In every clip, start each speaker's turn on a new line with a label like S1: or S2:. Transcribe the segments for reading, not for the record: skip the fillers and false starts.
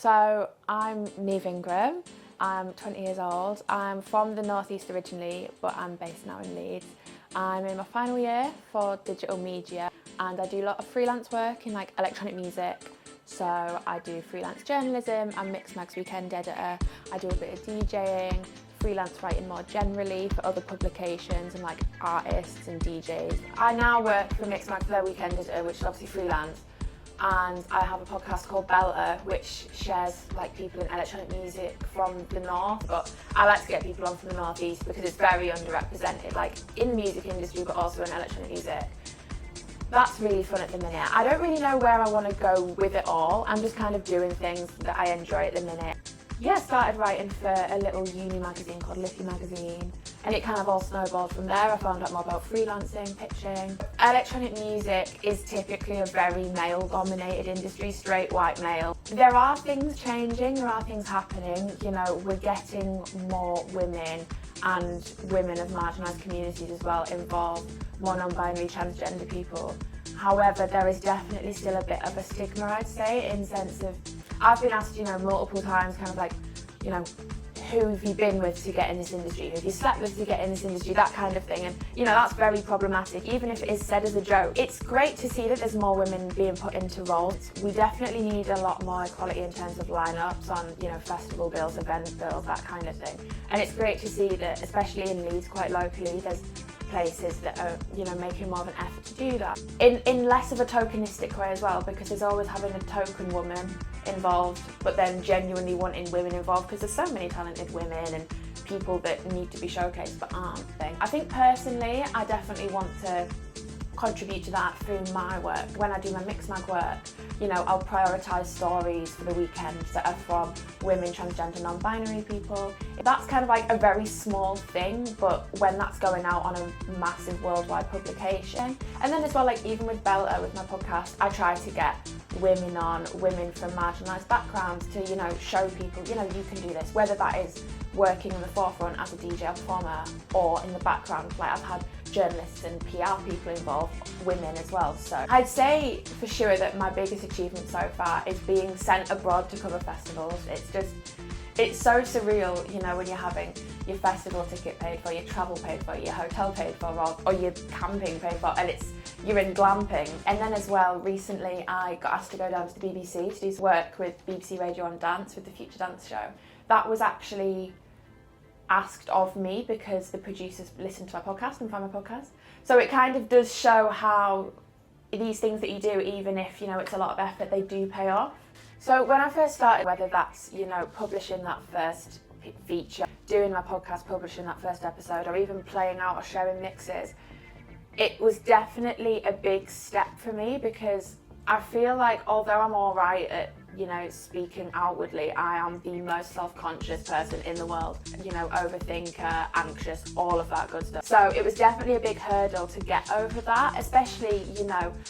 S1: So I'm Niamh. I'm 20 years old. I'm from the northeast originally, but I'm based now in Leeds. I'm in my final year for digital media and I do a lot of freelance work in like electronic music. So I do freelance journalism, I'm Mixmag's weekend editor, I do a bit of DJing, freelance writing more generally for other publications and like artists and DJs. I now work for Mixmag for their weekend editor, which is obviously freelance. And I have a podcast called Belta, which shares like people in electronic music from the north, but I like to get people on from the northeast because it's very underrepresented, like in the music industry, but also in electronic music. That's really fun at the minute. I don't really know where I want to go with it all. I'm just kind of doing things that I enjoy at the minute. Yeah, I started writing for a little uni magazine called Liffey magazine, and it kind of all snowballed from there. I found out more about freelancing, pitching. Electronic music is typically a very male-dominated industry, straight white male. There are things changing, there are things happening. You know, we're getting more women and women of marginalised communities as well involved, more non-binary, transgender people. However, there is definitely still a bit of a stigma, I'd say, in the sense of, I've been asked, multiple times, kind of like, who have you been with to get in this industry? Who have you slept with to get in this industry? That kind of thing. And, that's very problematic, even if it is said as a joke. It's great to see that there's more women being put into roles. We definitely need a lot more equality in terms of lineups on, festival bills, event bills, that kind of thing. And it's great to see that, especially in Leeds, quite locally, there's places that are, making more of an effort to do that. In less of a tokenistic way as well, because there's always having a token woman involved, but then genuinely wanting women involved, because there's so many talented women and people that need to be showcased but aren't. I think personally, I definitely want to contribute to that through my work. When I do my Mixmag work, I'll prioritise stories for the weekend that are from women, transgender, non-binary people. That's kind of like a very small thing, but when that's going out on a massive worldwide publication. And then as well, like even with Belta, with my podcast, I try to get women on, women from marginalised backgrounds to, show people, you can do this, whether that is working in the forefront as a DJ or performer or in the background. Like I've had journalists and PR people involved, women as well. So I'd say for sure that my biggest achievement so far is being sent abroad to cover festivals. It's so surreal, when you're having your festival ticket paid for, your travel paid for, your hotel paid for, or your camping paid for, and you're in glamping. And then as well, recently I got asked to go down to the BBC to do some work with BBC Radio and Dance with the Future Dance Show. That was actually asked of me because the producers listen to my podcast and find my podcast. So it kind of does show how these things that you do, even if, it's a lot of effort, they do pay off. So when I first started, whether that's, publishing that first feature, doing my podcast, publishing that first episode, or even playing out or sharing mixes, it was definitely a big step for me because I feel like although I'm all right at, speaking outwardly, I am the most self-conscious person in the world, overthinker, anxious, all of that good stuff. So it was definitely a big hurdle to get over that, especially,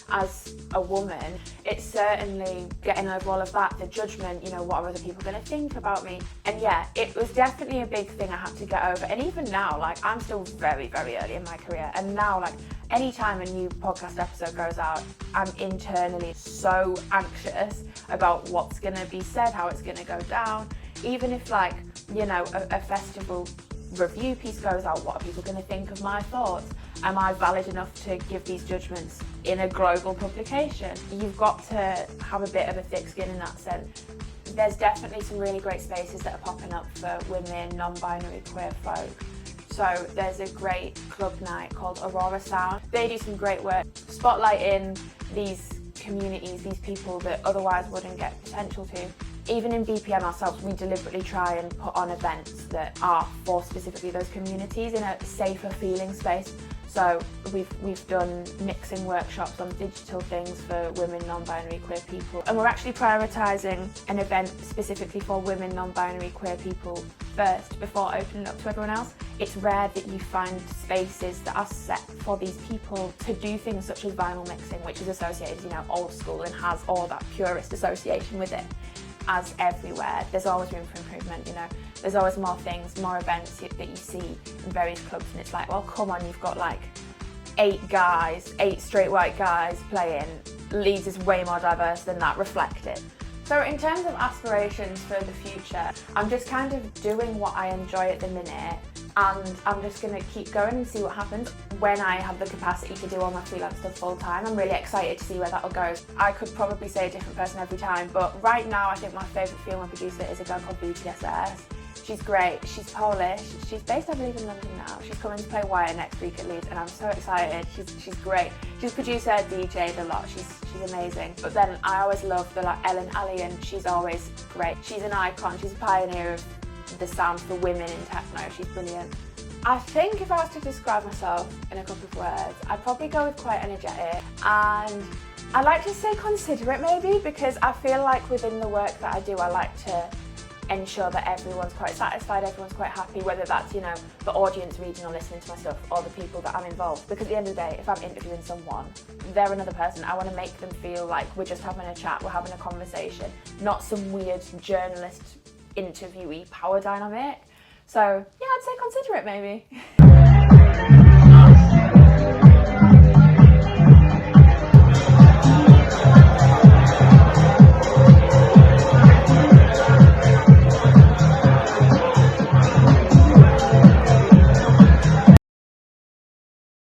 S1: as a woman. It's certainly getting over all of that, the judgment, what are other people going to think about me? And yeah, it was definitely a big thing I had to get over. And even now, like I'm still very, very early in my career. And now, like anytime a new podcast episode goes out, I'm internally so anxious about what's going to be said, how it's going to go down. Even if like, a festival review piece goes out, what are people going to think of my thoughts? Am I valid enough to give these judgments in a global publication? You've got to have a bit of a thick skin in that sense. There's definitely some really great spaces that are popping up for women, non-binary, queer folk. So there's a great club night called Aurora Sound. They do some great work spotlighting these communities, these people that otherwise wouldn't get potential to. Even in BPM ourselves, we deliberately try and put on events that are for specifically those communities in a safer feeling space. So we've done mixing workshops on digital things for women, non-binary, queer people. And we're actually prioritising an event specifically for women, non-binary, queer people first before opening up to everyone else. It's rare that you find spaces that are set for these people to do things such as vinyl mixing, which is associated, old school and has all that purist association with it. As everywhere, there's always room for improvement, There's always more things, more events that you see in various clubs, and it's like, well, come on, you've got like 8 straight white guys playing. Leeds is way more diverse than that, reflect it. So So in terms of aspirations for the future, I'm just kind of doing what I enjoy at the minute, and I'm just going to keep going and see what happens. When I have the capacity to do all my freelance stuff full time, I'm really excited to see where that'll go. I could probably say a different person every time, but right now I think my favourite female producer is a girl called BTSS. She's great, she's Polish, she's based I believe in London now. She's coming to play Wire next week at Leeds and I'm so excited. She's great. She's producer, DJ'd a lot, she's amazing. But then I always love the Ellen Allien, she's always great. She's an icon, she's a pioneer of the sound for women in techno, she's brilliant. I think if I was to describe myself in a couple of words, I'd probably go with quite energetic, and I like to say considerate maybe, because I feel like within the work that I do I like to ensure that everyone's quite satisfied, everyone's quite happy, whether that's, you know, the audience reading or listening to my stuff or the people that I'm involved. Because at the end of the day, if I'm interviewing someone, they're another person. I want to make them feel like we're just having a chat, we're having a conversation, not some weird journalist interviewee power dynamic. So yeah, I'd say considerate maybe.